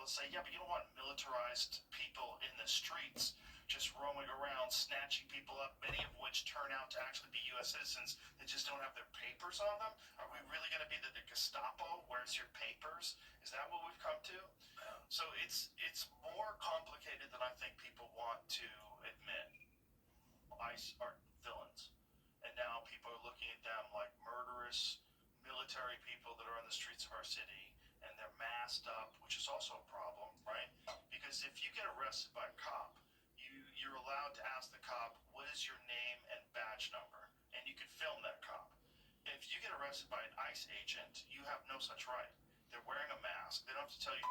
people say, yeah, but you don't want militarized people in the streets just roaming around, snatching people up, many of which turn out to actually be U.S. citizens that just don't have their papers on them. Are we really going to be the Gestapo? Where's your papers? Is that what we've come to? So it's more complicated than I think people want to admit. ICE are villains. And now people are looking at them like murderous military people that are on the streets of our city, and they're masked up, which is also a problem, right? Because if you get arrested by a cop, you're allowed to ask the cop, what is your name and badge number? And you can film that cop. If you get arrested by an ICE agent, you have no such right. They're wearing a mask. They don't have to tell you.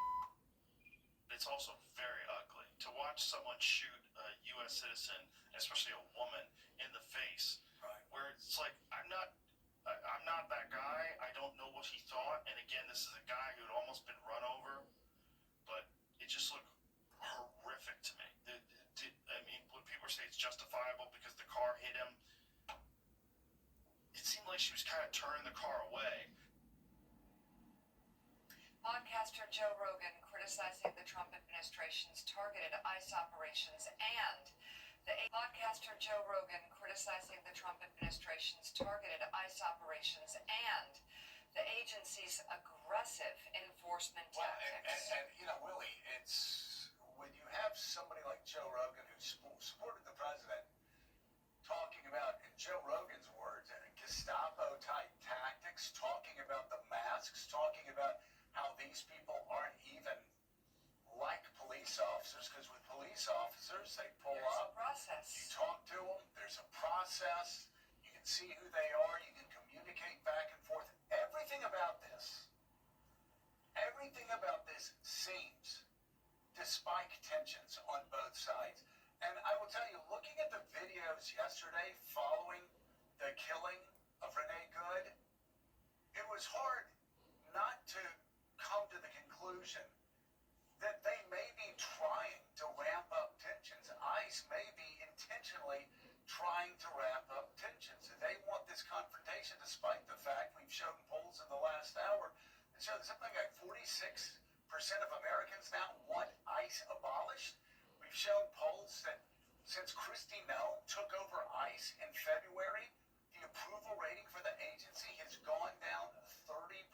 It's also very ugly to watch someone shoot a U.S. citizen, especially a woman, in the face. Right. Where it's like, I'm not that guy. I don't know what he thought. And again, this is a guy who had almost been run over. But it just looked horrific to me. I mean, when people say it's justifiable because the car hit him, it seemed like she was kind of turning the car away. Podcaster Joe Rogan criticizing the Trump administration's targeted ICE operations and podcaster Joe Rogan criticizing the Trump administration's targeted ICE operations and the agency's aggressive enforcement tactics. And you know, Willie, it's when you have somebody like Joe Rogan who supported the president talking about, in Joe Rogan's words, Gestapo-type tactics, talking about the masks, talking about how these people aren't even like police officers, because with police officers, they pull There's up, a process. you talk to them, there's a process, you can see who they are, you can communicate back and forth. Everything about this seems to spike tensions on both sides. And I will tell you, looking at the videos yesterday following the killing of Renee Good, it was hard not to come to the conclusion that they may be trying to ramp up tensions. ICE may be intentionally trying to ramp up tensions. They want this confrontation, despite the fact we've shown polls in the last hour that show that something like 46% of Americans now want ICE abolished. We've shown polls that since Kristi Noem took over ICE in February, the approval rating for the agency has gone down 30%.